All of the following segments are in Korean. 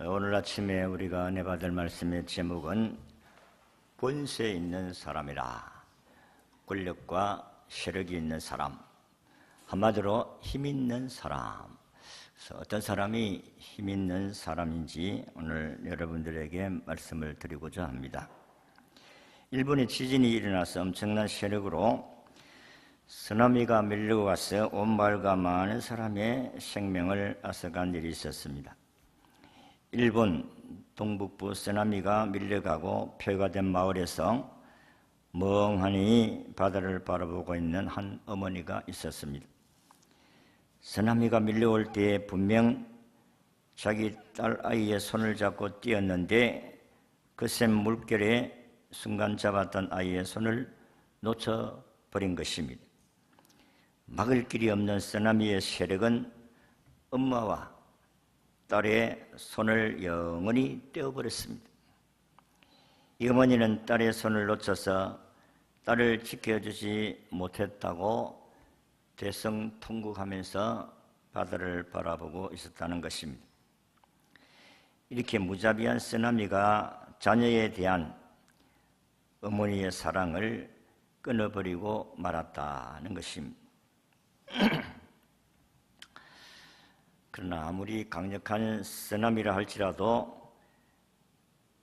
오늘 아침에 우리가 은혜 받을 말씀의 제목은 권세 있는 사람이라. 권력과 세력이 있는 사람, 한마디로 힘 있는 사람. 그래서 어떤 사람이 힘 있는 사람인지 오늘 여러분들에게 말씀을 드리고자 합니다. 일본에 지진이 일어나서 엄청난 세력으로 쓰나미가 밀려고 가서 온 마을과 많은 사람의 생명을 앗아간 일이 있었습니다. 일본 동북부 쓰나미가 밀려가고 폐허가 된 마을에서 멍하니 바다를 바라보고 있는 한 어머니가 있었습니다. 쓰나미가 밀려올 때 분명 자기 딸 아이의 손을 잡고 뛰었는데 그 샘 물결에 순간 잡았던 아이의 손을 놓쳐버린 것입니다. 막을 길이 없는 쓰나미의 세력은 엄마와 딸의 손을 영원히 떼어버렸습니다. 이 어머니는 딸의 손을 놓쳐서 딸을 지켜주지 못했다고 대성통곡하면서 바다를 바라보고 있었다는 것입니다. 이렇게 무자비한 쓰나미가 자녀에 대한 어머니의 사랑을 끊어버리고 말았다는 것입니다. 그러나 아무리 강력한 쓰나미라 할지라도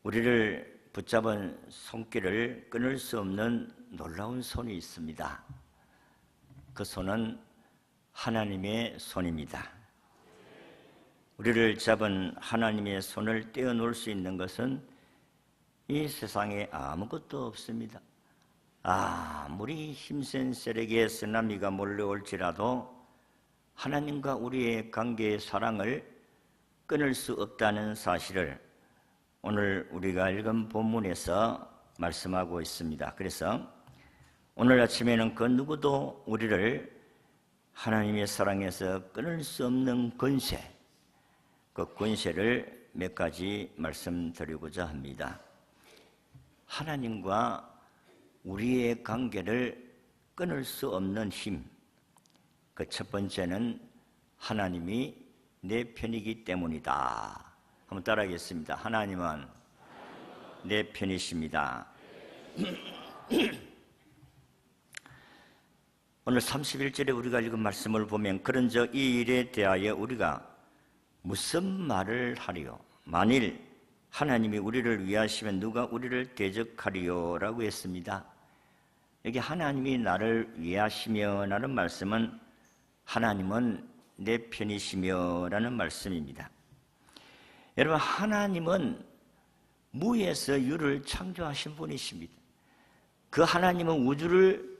우리를 붙잡은 손길을 끊을 수 없는 놀라운 손이 있습니다. 그 손은 하나님의 손입니다. 우리를 잡은 하나님의 손을 떼어놓을 수 있는 것은 이 세상에 아무것도 없습니다. 아무리 힘센 세력의 쓰나미가 몰려올지라도 하나님과 우리의 관계의 사랑을 끊을 수 없다는 사실을 오늘 우리가 읽은 본문에서 말씀하고 있습니다. 그래서 오늘 아침에는 그 누구도 우리를 하나님의 사랑에서 끊을 수 없는 권세, 그 권세를 몇 가지 말씀드리고자 합니다. 하나님과 우리의 관계를 끊을 수 없는 힘, 그 첫 번째는 하나님이 내 편이기 때문이다. 한번 따라하겠습니다. 하나님은 내 편이십니다. 오늘 31절에 우리가 읽은 말씀을 보면 그런즉 이 일에 대하여 우리가 무슨 말을 하리요? 만일 하나님이 우리를 위하시면 누가 우리를 대적하리요? 라고 했습니다. 여기 하나님이 나를 위하시며 라는 말씀은 하나님은 내 편이시며 라는 말씀입니다. 여러분, 하나님은 무에서 유를 창조하신 분이십니다. 그 하나님은 우주를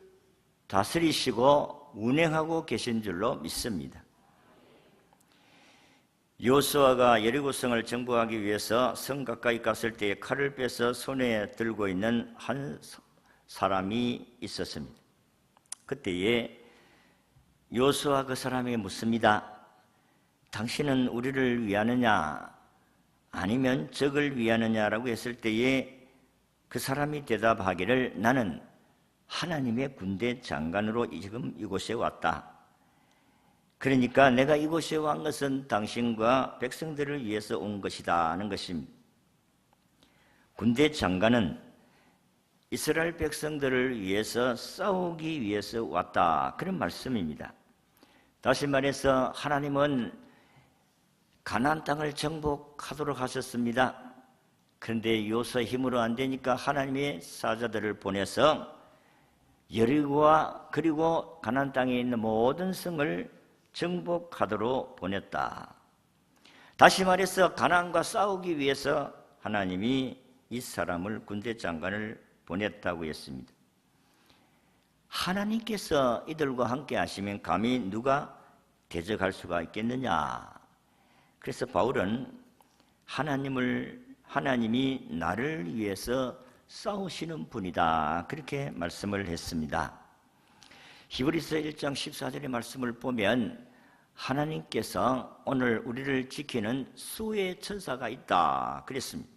다스리시고 운행하고 계신 줄로 믿습니다. 여호수아가 여리고성을 정복하기 위해서 성 가까이 갔을 때 칼을 빼서 손에 들고 있는 한 사람이 있었습니다. 그때에 여호수아 그 사람에게 묻습니다. 당신은 우리를 위하느냐 아니면 적을 위하느냐라고 했을 때에 그 사람이 대답하기를 나는 하나님의 군대 장관으로 지금 이곳에 왔다. 그러니까 내가 이곳에 온 것은 당신과 백성들을 위해서 온 것이다 하는 것입니다. 군대 장관은 이스라엘 백성들을 위해서 싸우기 위해서 왔다, 그런 말씀입니다. 다시 말해서 하나님은 가나안 땅을 정복하도록 하셨습니다. 그런데 여호수아의 힘으로 안 되니까 하나님의 사자들을 보내서 여리고와 그리고 가나안 땅에 있는 모든 성을 정복하도록 보냈다. 다시 말해서 가나안과 싸우기 위해서 하나님이 이 사람을 군대 장관을 보냈다고 했습니다. 하나님께서 이들과 함께 하시면 감히 누가 대적할 수가 있겠느냐. 그래서 바울은 하나님이 나를 위해서 싸우시는 분이다, 그렇게 말씀을 했습니다. 히브리서 1장 14절의 말씀을 보면 하나님께서 오늘 우리를 지키는 수의 천사가 있다 그랬습니다.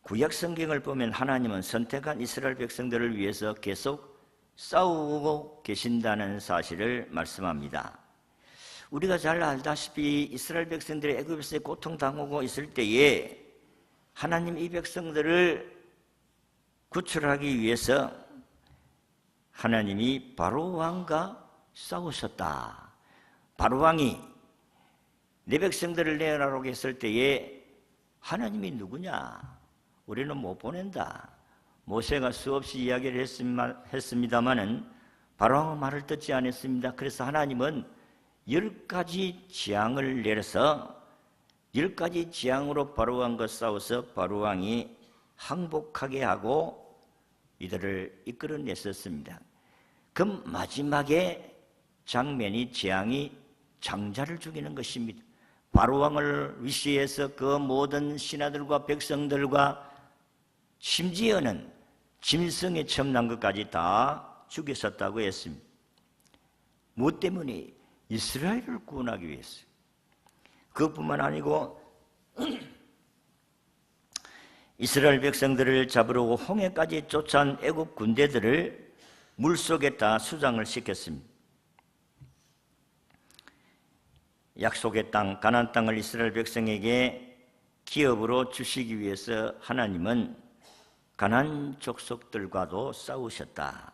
구약 성경을 보면 하나님은 선택한 이스라엘 백성들을 위해서 계속 싸우고 계신다는 사실을 말씀합니다. 우리가 잘 알다시피 이스라엘 백성들이 애굽에서 고통당하고 있을 때에 하나님 이 백성들을 구출하기 위해서 하나님이 바로 왕과 싸우셨다. 바로 왕이 내 백성들을 내어나라고 했을 때에 하나님이 누구냐? 우리는 못 보낸다. 모세가 수없이 이야기를 했습니다마는 바로 왕은 말을 듣지 않았습니다. 그래서 하나님은 10가지 재앙을 내려서 10가지 재앙으로 바로 왕과 싸워서 바로 왕이 항복하게 하고 이들을 이끌어냈었습니다. 그 마지막에 장면이 재앙이 장자를 죽이는 것입니다. 바로 왕을 위시해서 그 모든 신하들과 백성들과 심지어는 짐승에 첨난 것까지 다 죽였었다고 했습니다. 무엇 때문에? 이스라엘을 구원하기 위해서. 그것뿐만 아니고 이스라엘 백성들을 잡으러 홍해까지 쫓아온 애국 군대들을 물속에다 수장을 시켰습니다. 약속의 땅, 가나안 땅을 이스라엘 백성에게 기업으로 주시기 위해서 하나님은 가나안 족속들과도 싸우셨다.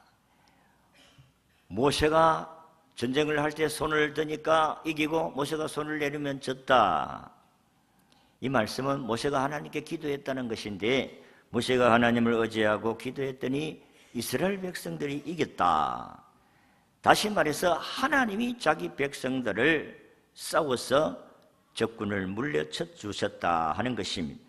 모세가 전쟁을 할 때 손을 드니까 이기고 모세가 손을 내리면 졌다. 이 말씀은 모세가 하나님께 기도했다는 것인데 모세가 하나님을 의지하고 기도했더니 이스라엘 백성들이 이겼다. 다시 말해서 하나님이 자기 백성들을 싸워서 적군을 물려쳐 주셨다 하는 것입니다.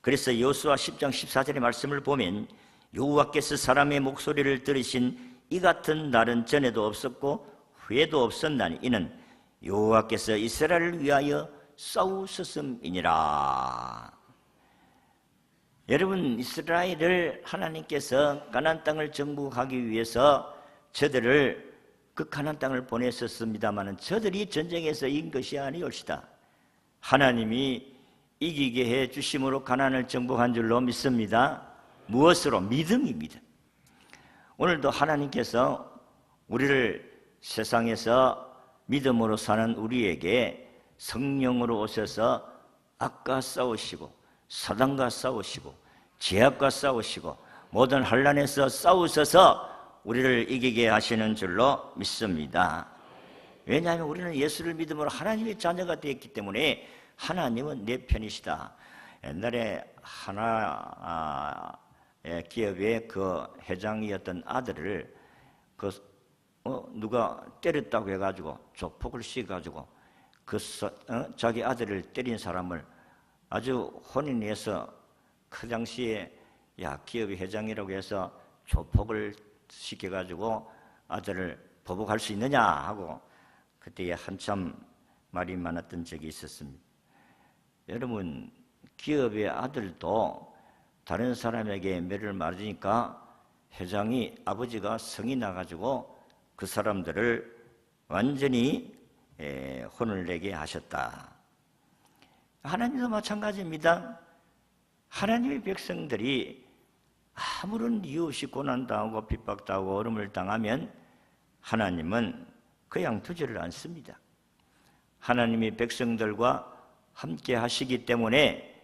그래서 여호수아 10장 14절의 말씀을 보면 여호와께서 사람의 목소리를 들으신 이 같은 날은 전에도 없었고 후에도 없었나니 이는 여호와께서 이스라엘을 위하여 싸우셨음이니라. 여러분, 이스라엘을 하나님께서 가나안 땅을 정복하기 위해서 저들을 그 가나안 땅을 보냈었습니다마는 저들이 전쟁에서 이긴 것이 아니올시다. 하나님이 이기게 해 주심으로 가나안을 정복한 줄로 믿습니다. 무엇으로? 믿음입니다. 오늘도 하나님께서 우리를 세상에서 믿음으로 사는 우리에게 성령으로 오셔서 악과 싸우시고 사단과 싸우시고 죄악과 싸우시고 모든 환난에서 싸우셔서 우리를 이기게 하시는 줄로 믿습니다. 왜냐하면 우리는 예수를 믿음으로 하나님의 자녀가 되었기 때문에 하나님은 내 편이시다. 옛날에 하나 기업의 그 회장이었던 아들을 누가 때렸다고 해가지고 조폭을 씌워가지고 자기 아들을 때린 사람을 아주 혼인해서 그 당시에 기업의 회장이라고 해서 조폭을 시켜가지고 아들을 보복할 수 있느냐 하고 그때에 한참 말이 많았던 적이 있었습니다. 여러분, 기업의 아들도 다른 사람에게 매를 맞으니까 회장이 아버지가 성이 나가지고 그 사람들을 완전히 혼을 내게 하셨다. 하나님도 마찬가지입니다. 하나님의 백성들이 아무런 이유 없이 고난당하고 핍박당하고 어려움을 당하면 하나님은 그냥 두지를 않습니다. 하나님의 백성들과 함께 하시기 때문에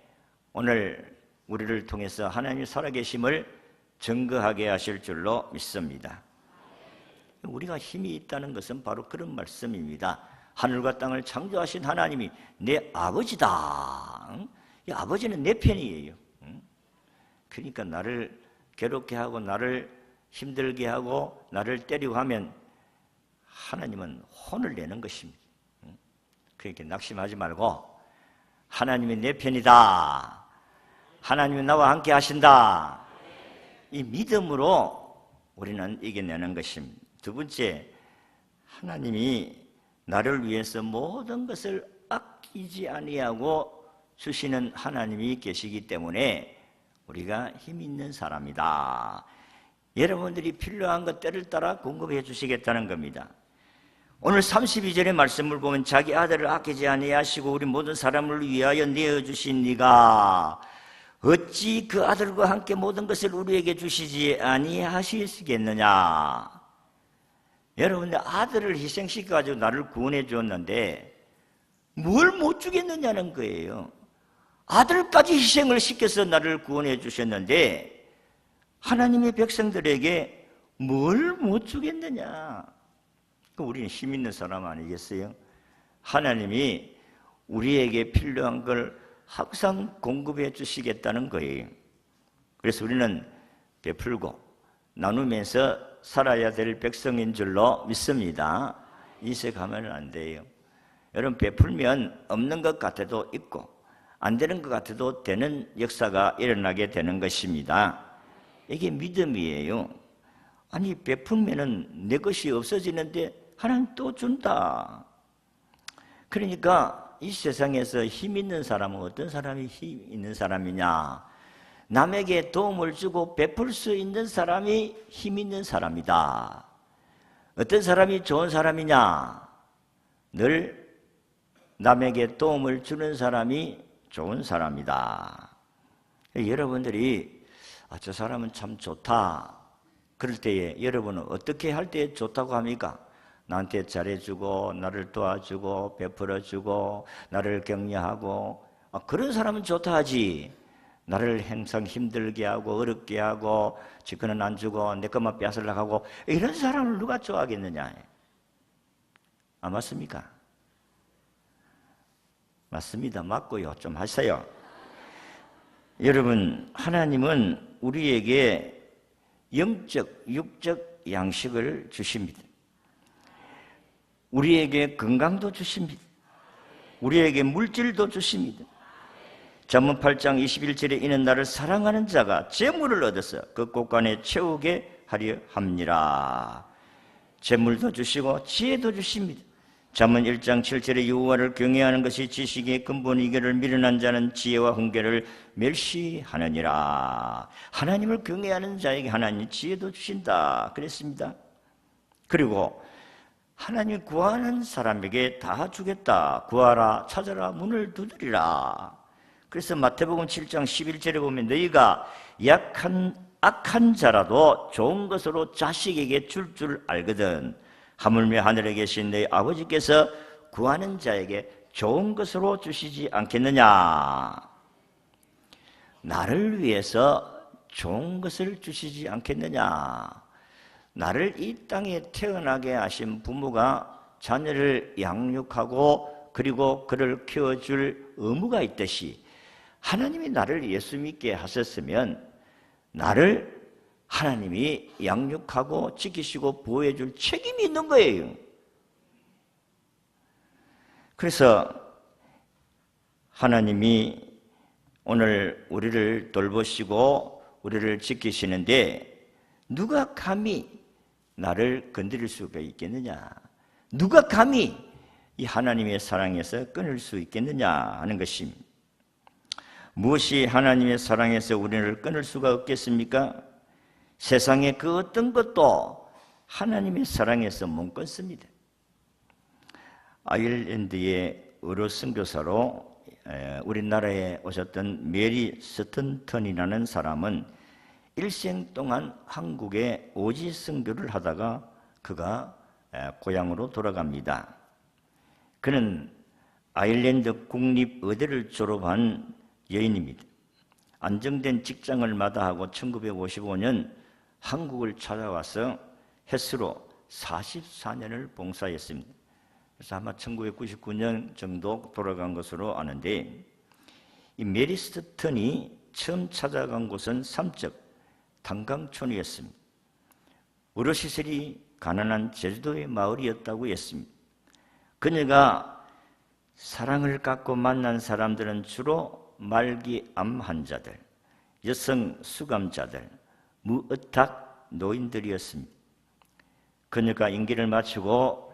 오늘 우리를 통해서 하나님의 살아계심을 증거하게 하실 줄로 믿습니다. 우리가 힘이 있다는 것은 바로 그런 말씀입니다. 하늘과 땅을 창조하신 하나님이 내 아버지다. 이 아버지는 내 편이에요. 그러니까 나를 괴롭게 하고 나를 힘들게 하고 나를 때리고 하면 하나님은 혼을 내는 것입니다. 그러니까 낙심하지 말고 하나님이 내 편이다. 하나님이 나와 함께 하신다. 이 믿음으로 우리는 이겨내는 것입니다. 두 번째, 하나님이 나를 위해서 모든 것을 아끼지 아니하고 주시는 하나님이 계시기 때문에 우리가 힘 있는 사람이다. 여러분들이 필요한 것들을 따라 공급해 주시겠다는 겁니다. 오늘 32절의 말씀을 보면 자기 아들을 아끼지 아니하시고 우리 모든 사람을 위하여 내어주신 네가 어찌 그 아들과 함께 모든 것을 우리에게 주시지 아니하시겠느냐. 여러분, 내 아들을 희생시켜가지고 나를 구원해 주었는데 뭘 못 주겠느냐는 거예요. 아들까지 희생을 시켜서 나를 구원해 주셨는데 하나님의 백성들에게 뭘 못 주겠느냐? 우리는 힘 있는 사람 아니겠어요? 하나님이 우리에게 필요한 걸 항상 공급해 주시겠다는 거예요. 그래서 우리는 베풀고 나누면서 살아야 될 백성인 줄로 믿습니다. 이색하면 안 돼요. 여러분, 베풀면 없는 것 같아도 있고 안 되는 것 같아도 되는 역사가 일어나게 되는 것입니다. 이게 믿음이에요. 아니, 베풀면은 내 것이 없어지는데 하나님 또 준다. 그러니까 이 세상에서 힘 있는 사람은 어떤 사람이 힘 있는 사람이냐? 남에게 도움을 주고 베풀 수 있는 사람이 힘 있는 사람이다. 어떤 사람이 좋은 사람이냐? 늘 남에게 도움을 주는 사람이 좋은 사람이다. 여러분들이 저 사람은 참 좋다. 그럴 때에 여러분은 어떻게 할 때 좋다고 합니까? 나한테 잘해주고 나를 도와주고 베풀어주고 나를 격려하고 그런 사람은 좋다 하지. 나를 항상 힘들게 하고 어렵게 하고 지금은 안 주고 내 것만 빼앗으려고 하고 이런 사람을 누가 좋아하겠느냐? 안 맞습니까? 맞습니다. 맞고요. 좀 하세요. 여러분, 하나님은 우리에게 영적, 육적 양식을 주십니다. 우리에게 건강도 주십니다. 우리에게 물질도 주십니다. 잠언 8장 21절에 이는 나를 사랑하는 자가 재물을 얻어서 그 곳간에 채우게 하려 함니라. 재물도 주시고 지혜도 주십니다. 잠언 1장 7절에 여호와를 경외하는 것이 지식의 근본이기를 미련한 자는 지혜와 훈계를 멸시하느니라. 하나님을 경외하는 자에게 하나님 지혜도 주신다 그랬습니다. 그리고 하나님을 구하는 사람에게 다 주겠다. 구하라, 찾아라, 문을 두드리라. 그래서 마태복음 7장 11절에 보면 너희가 악한 자라도 좋은 것으로 자식에게 줄 알거든. 하물며 하늘에 계신 너희 아버지께서 구하는 자에게 좋은 것으로 주시지 않겠느냐. 나를 위해서 좋은 것을 주시지 않겠느냐. 나를 이 땅에 태어나게 하신 부모가 자녀를 양육하고 그리고 그를 키워줄 의무가 있듯이 하나님이 나를 예수 믿게 하셨으면 나를 하나님이 양육하고 지키시고 보호해 줄 책임이 있는 거예요. 그래서 하나님이 오늘 우리를 돌보시고 우리를 지키시는데 누가 감히 나를 건드릴 수가 있겠느냐? 누가 감히 이 하나님의 사랑에서 끊을 수 있겠느냐 하는 것입니다. 무엇이 하나님의 사랑에서 우리를 끊을 수가 없겠습니까? 세상의 그 어떤 것도 하나님의 사랑에서 못 끊습니다. 아일랜드의 의료 선교사로 우리나라에 오셨던 메리 스턴턴이라는 사람은 일생 동안 한국에 오지 선교를 하다가 그가 고향으로 돌아갑니다. 그는 아일랜드 국립의대를 졸업한 여인입니다. 안정된 직장을 마다하고 1955년 한국을 찾아와서 햇수로 44년을 봉사했습니다. 그래서 아마 1999년 정도 돌아간 것으로 아는데 이 메리 스턴이 처음 찾아간 곳은 삼척 단강촌이었습니다. 의료시설이 가난한 제주도의 마을이었다고 했습니다. 그녀가 사랑을 갖고 만난 사람들은 주로 말기암 환자들, 여성 수감자들, 무의탁 노인들이었습니다. 그녀가 임기를 마치고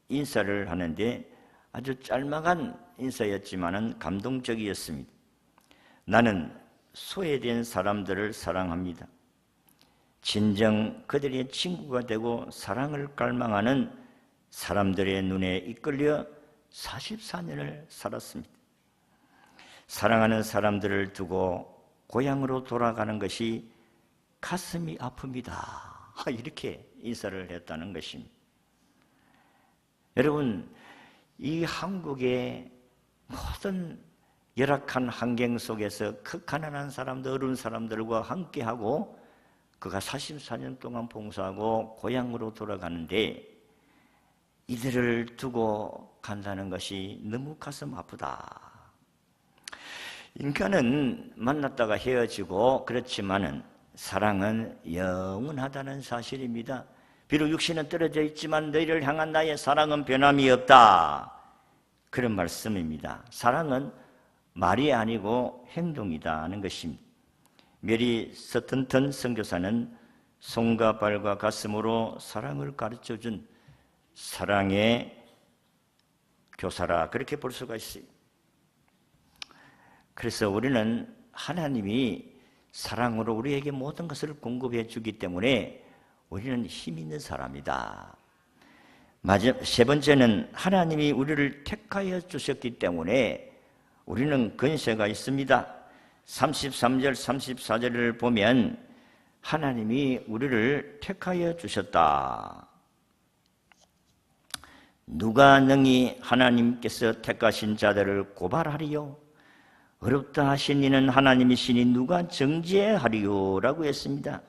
인사를 하는데 아주 짤막한 인사였지만은 감동적이었습니다. 나는 소외된 사람들을 사랑합니다. 진정 그들의 친구가 되고 사랑을 갈망하는 사람들의 눈에 이끌려 44년을 살았습니다. 사랑하는 사람들을 두고 고향으로 돌아가는 것이 가슴이 아픕니다. 이렇게 인사를 했다는 것입니다. 여러분, 이 한국의 모든 열악한 환경 속에서 극가난한 사람들, 어려운 사람들과 함께하고 그가 44년 동안 봉사하고 고향으로 돌아가는데 이들을 두고 간다는 것이 너무 가슴 아프다. 인간은 만났다가 헤어지고 그렇지만은 사랑은 영원하다는 사실입니다. 비록 육신은 떨어져 있지만 너희를 향한 나의 사랑은 변함이 없다. 그런 말씀입니다. 사랑은 말이 아니고 행동이다 하는 것입니다. 메리 서튼턴 선교사는 손과 발과 가슴으로 사랑을 가르쳐준 사랑의 교사라 그렇게 볼 수가 있어요. 그래서 우리는 하나님이 사랑으로 우리에게 모든 것을 공급해 주기 때문에 우리는 힘 있는 사람이다. 세 번째는 하나님이 우리를 택하여 주셨기 때문에 우리는 권세가 있습니다. 33절, 34절을 보면 하나님이 우리를 택하여 주셨다. 누가 능히 하나님께서 택하신 자들을 고발하리요? 어렵다 하신 이는 하나님이시니 누가 정죄하리요? 라고 했습니다.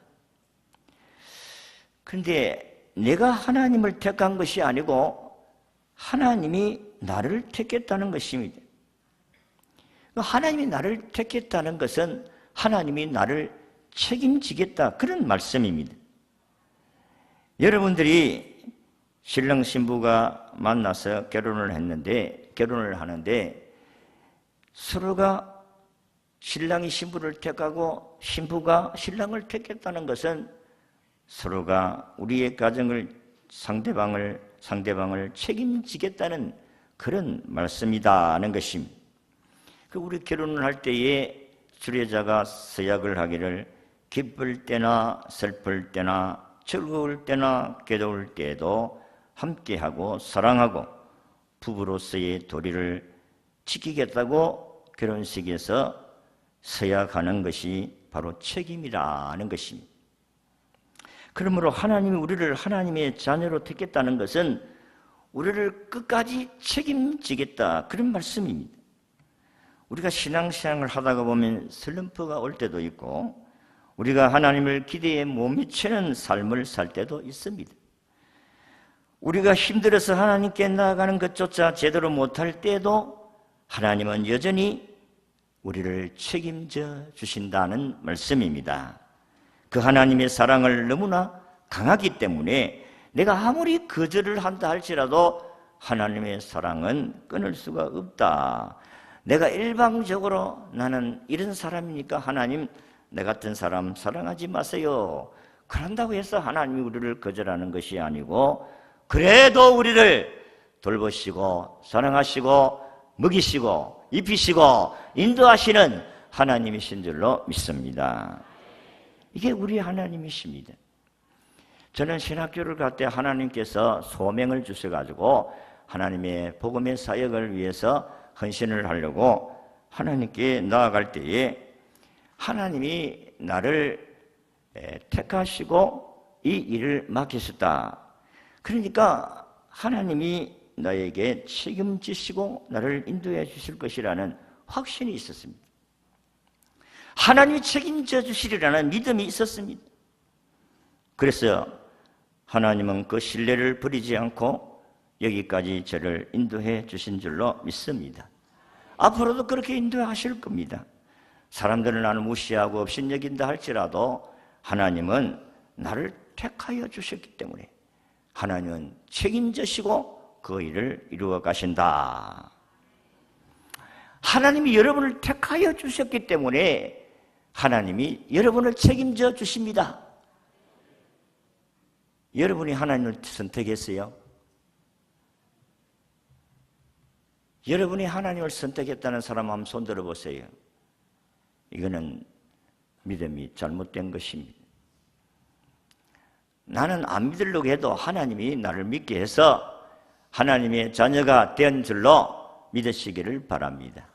그런데 내가 하나님을 택한 것이 아니고 하나님이 나를 택했다는 것입니다. 하나님이 나를 택했다는 것은 하나님이 나를 책임지겠다 그런 말씀입니다. 여러분들이 신랑 신부가 만나서 결혼을 하는데 서로가 신랑이 신부를 택하고 신부가 신랑을 택했다는 것은 서로가 우리의 가정을 상대방을 책임지겠다는 그런 말씀이다 하는 것입니다. 우리 결혼을 할 때에 수례자가 서약을 하기를 기쁠 때나 슬플 때나 즐거울 때나 괴로울 때에도 함께하고 사랑하고 부부로서의 도리를 지키겠다고 결혼식에서 서약하는 것이 바로 책임이라는 것입니다. 그러므로 하나님이 우리를 하나님의 자녀로 택했다는 것은 우리를 끝까지 책임지겠다 그런 말씀입니다. 우리가 신앙생활을 하다가 보면 슬럼프가 올 때도 있고 우리가 하나님을 기대에 못 미치는 삶을 살 때도 있습니다. 우리가 힘들어서 하나님께 나아가는 것조차 제대로 못할 때도 하나님은 여전히 우리를 책임져 주신다는 말씀입니다. 그 하나님의 사랑을 너무나 강하기 때문에 내가 아무리 거절을 한다 할지라도 하나님의 사랑은 끊을 수가 없다. 내가 일방적으로 나는 이런 사람이니까 하나님 내 같은 사람 사랑하지 마세요. 그런다고 해서 하나님이 우리를 거절하는 것이 아니고 그래도 우리를 돌보시고 사랑하시고 먹이시고 입히시고 인도하시는 하나님이신 줄로 믿습니다. 이게 우리 하나님이십니다. 저는 신학교를 갈 때 하나님께서 소명을 주셔가지고 하나님의 복음의 사역을 위해서 헌신을 하려고 하나님께 나아갈 때에 하나님이 나를 택하시고 이 일을 맡기셨다. 그러니까 하나님이 나에게 책임지시고 나를 인도해 주실 것이라는 확신이 있었습니다. 하나님이 책임져 주시리라는 믿음이 있었습니다. 그래서 하나님은 그 신뢰를 버리지 않고 여기까지 저를 인도해 주신 줄로 믿습니다. 앞으로도 그렇게 인도하실 겁니다. 사람들은 나를 무시하고 업신여긴다 할지라도 하나님은 나를 택하여 주셨기 때문에 하나님은 책임지시고 그 일을 이루어 가신다. 하나님이 여러분을 택하여 주셨기 때문에 하나님이 여러분을 책임져 주십니다. 여러분이 하나님을 선택했어요? 여러분이 하나님을 선택했다는 사람 한번 손 들어보세요. 이거는 믿음이 잘못된 것입니다. 나는 안 믿으려고 해도 하나님이 나를 믿게 해서 하나님의 자녀가 된 줄로 믿으시기를 바랍니다.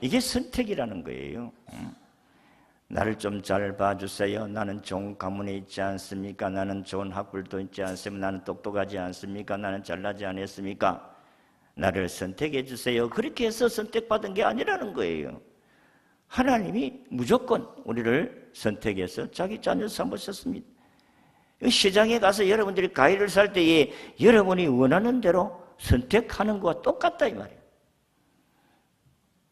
이게 선택이라는 거예요. 나를 좀 잘 봐주세요. 나는 좋은 가문에 있지 않습니까? 나는 좋은 학벌도 있지 않습니까? 나는 똑똑하지 않습니까? 나는 잘나지 않았습니까? 나를 선택해 주세요. 그렇게 해서 선택받은 게 아니라는 거예요. 하나님이 무조건 우리를 선택해서 자기 자녀 삼으셨습니다. 시장에 가서 여러분들이 과일을 살 때에 여러분이 원하는 대로 선택하는 것과 똑같다 이 말이에요.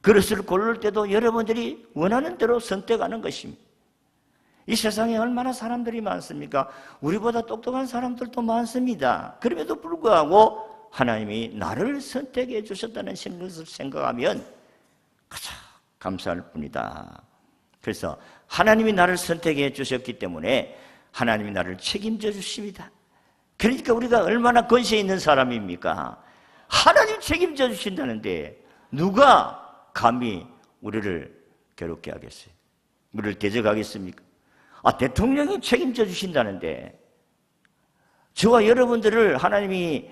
그릇을 고를 때도 여러분들이 원하는 대로 선택하는 것입니다. 이 세상에 얼마나 사람들이 많습니까? 우리보다 똑똑한 사람들도 많습니다. 그럼에도 불구하고 하나님이 나를 선택해 주셨다는 것을 생각하면 가장 감사할 뿐이다. 그래서 하나님이 나를 선택해 주셨기 때문에 하나님이 나를 책임져 주십니다. 그러니까 우리가 얼마나 권세 있는 사람입니까? 하나님 책임져 주신다는데 누가 감히 우리를 괴롭게 하겠어요? 우리를 대적하겠습니까? 대통령이 책임져 주신다는데 저와 여러분들을 하나님이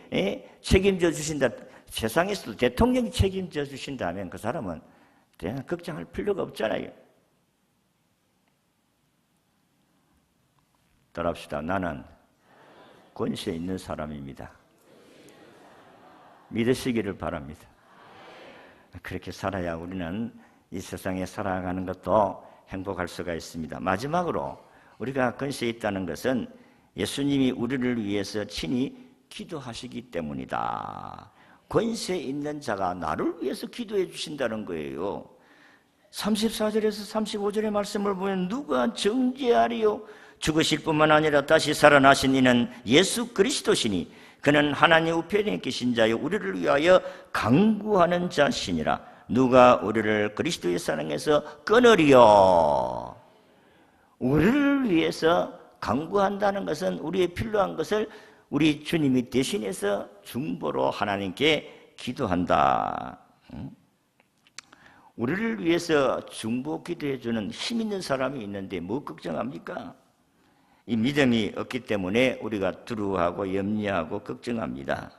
책임져 주신다. 세상에서도 대통령이 책임져 주신다면 그 사람은 그냥 걱정할 필요가 없잖아요. 따라합시다. 나는 권세 있는 사람입니다. 믿으시기를 바랍니다. 그렇게 살아야 우리는 이 세상에 살아가는 것도 행복할 수가 있습니다. 마지막으로 우리가 권세 있다는 것은 예수님이 우리를 위해서 친히 기도하시기 때문이다. 권세 있는 자가 나를 위해서 기도해 주신다는 거예요. 34절에서 35절의 말씀을 보면 누가 정죄하리요? 죽으실 뿐만 아니라 다시 살아나신 이는 예수 그리스도시니 그는 하나님 우편에 계신 자요 우리를 위하여 강구하는 자시니라. 누가 우리를 그리스도의 사랑에서 끊으리요? 우리를 위해서 강구한다는 것은 우리의 필요한 것을 우리 주님이 대신해서 중보로 하나님께 기도한다. 우리를 위해서 중보 기도해 주는 힘 있는 사람이 있는데 뭐 걱정합니까? 이 믿음이 없기 때문에 우리가 두려워하고 염려하고 걱정합니다.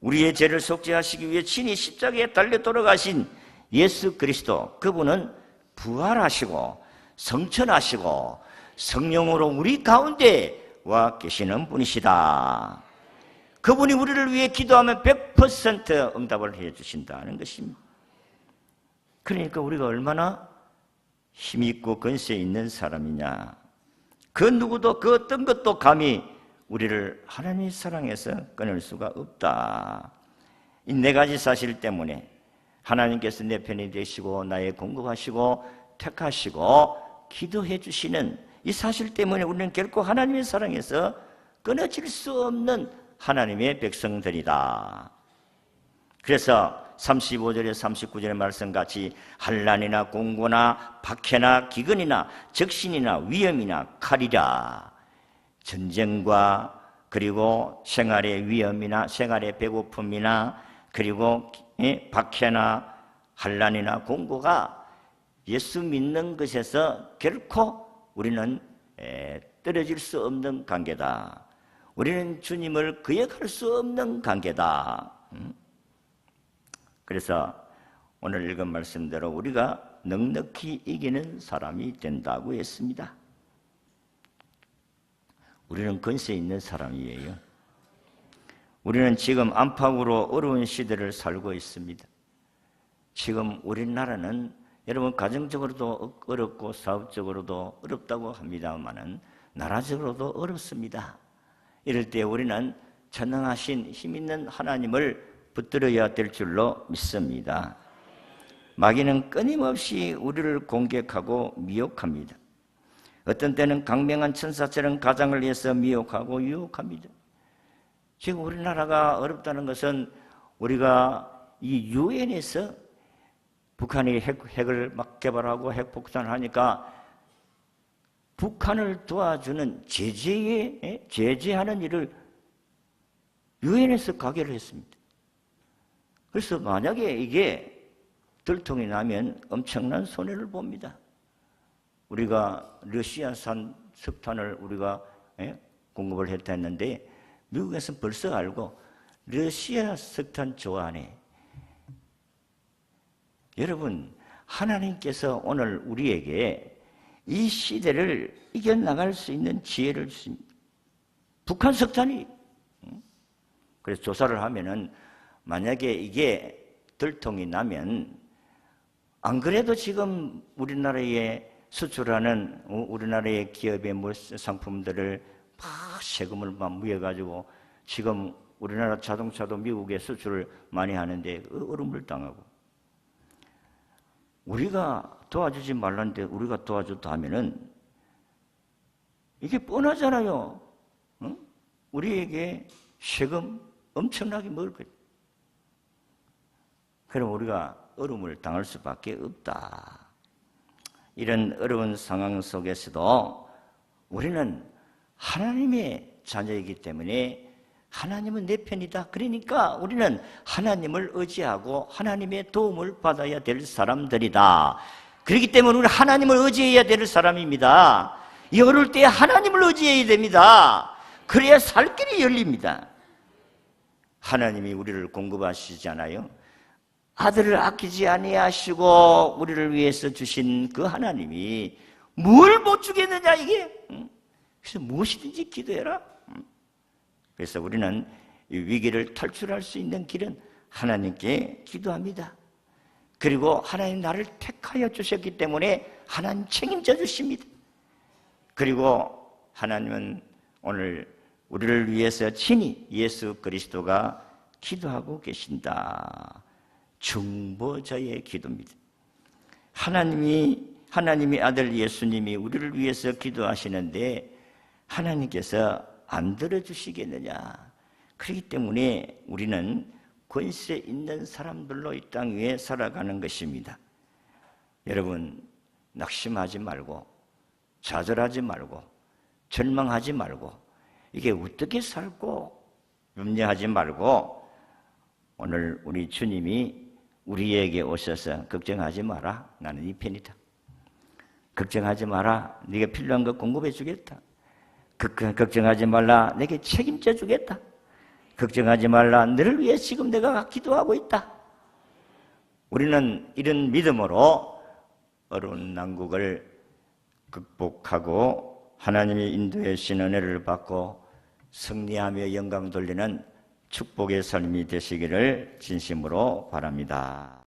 우리의 죄를 속죄하시기 위해 친히 십자가에 달려 돌아가신 예수 그리스도, 그분은 부활하시고 성천하시고 성령으로 우리 가운데 와 계시는 분이시다. 그분이 우리를 위해 기도하면 100% 응답을 해 주신다는 것입니다. 그러니까 우리가 얼마나 힘있고 권세 있는 사람이냐. 그 누구도 그 어떤 것도 감히 우리를 하나님의 사랑에서 끊을 수가 없다. 이 네 가지 사실 때문에 하나님께서 내 편이 되시고 나의 공급하시고 택하시고 기도해 주시는 이 사실 때문에 우리는 결코 하나님의 사랑에서 끊어질 수 없는 하나님의 백성들이다. 그래서 35절에 39절의 말씀같이 환난이나 공고나 박해나 기근이나 적신이나 위험이나 칼이라, 전쟁과 그리고 생활의 위험이나 생활의 배고픔이나 그리고 박해나 환난이나 공고가 예수 믿는 것에서 결코 우리는 떨어질 수 없는 관계다. 우리는 주님을 거역할 수 없는 관계다. 그래서 오늘 읽은 말씀대로 우리가 넉넉히 이기는 사람이 된다고 했습니다. 우리는 권세 있는 사람이에요. 우리는 지금 안팎으로 어려운 시대를 살고 있습니다. 지금 우리나라는 여러분 가정적으로도 어렵고 사업적으로도 어렵다고 합니다만은 나라적으로도 어렵습니다. 이럴 때 우리는 전능하신 힘 있는 하나님을 붙들어야 될 줄로 믿습니다. 마귀는 끊임없이 우리를 공격하고 미혹합니다. 어떤 때는 강명한 천사처럼 가장을 위해서 미혹하고 유혹합니다. 지금 우리나라가 어렵다는 것은 우리가 이 유엔에서 북한이 핵을 막 개발하고 핵폭탄을 하니까 북한을 도와주는 제재하는 일을 유엔에서 가결을 했습니다. 그래서 만약에 이게 들통이 나면 엄청난 손해를 봅니다. 우리가 러시아산 석탄을 우리가 공급을 했다 했는데 미국에서는 벌써 알고 러시아 석탄 좋아하네. 여러분, 하나님께서 오늘 우리에게 이 시대를 이겨나갈 수 있는 지혜를 주십니다. 북한 석탄이 그래서 조사를 하면은 만약에 이게 들통이 나면 안 그래도 지금 우리나라에 수출하는 우리나라의 기업의 상품들을 막 세금을 막 무여가지고 지금 우리나라 자동차도 미국에 수출을 많이 하는데 얼음을 당하고 우리가 도와주지 말라는데 우리가 도와줬다 하면은 이게 뻔하잖아요. 응? 우리에게 세금 엄청나게 먹을 거예요. 그럼 우리가 어려움을 당할 수밖에 없다. 이런 어려운 상황 속에서도 우리는 하나님의 자녀이기 때문에 하나님은 내 편이다. 그러니까 우리는 하나님을 의지하고 하나님의 도움을 받아야 될 사람들이다. 그렇기 때문에 우리는 하나님을 의지해야 될 사람입니다. 이 어려울 때 하나님을 의지해야 됩니다. 그래야 살 길이 열립니다. 하나님이 우리를 공급하시잖아요. 아들을 아끼지 아니하시고 우리를 위해서 주신 그 하나님이 뭘 못 주겠느냐 이게. 그래서 무엇이든지 기도해라. 그래서 우리는 이 위기를 탈출할 수 있는 길은 하나님께 기도합니다. 그리고 하나님 나를 택하여 주셨기 때문에 하나님 책임져 주십니다. 그리고 하나님은 오늘 우리를 위해서 친히 예수 그리스도가 기도하고 계신다. 중보자의 기도입니다. 하나님의 아들 예수님이 우리를 위해서 기도하시는데 하나님께서 안 들어주시겠느냐. 그렇기 때문에 우리는 권세 있는 사람들로 이 땅 위에 살아가는 것입니다. 여러분 낙심하지 말고 좌절하지 말고 절망하지 말고 이게 어떻게 살고 염려하지 말고 오늘 우리 주님이 우리에게 오셔서 걱정하지 마라. 나는 네 편이다. 걱정하지 마라. 네가 필요한 거 공급해 주겠다. 걱정하지 말라. 내게 책임져 주겠다. 걱정하지 말라. 너를 위해 지금 내가 기도하고 있다. 우리는 이런 믿음으로 어려운 난국을 극복하고 하나님의 인도의 신은혜를 받고 승리하며 영광 돌리는 축복의 삶이 되시기를 진심으로 바랍니다.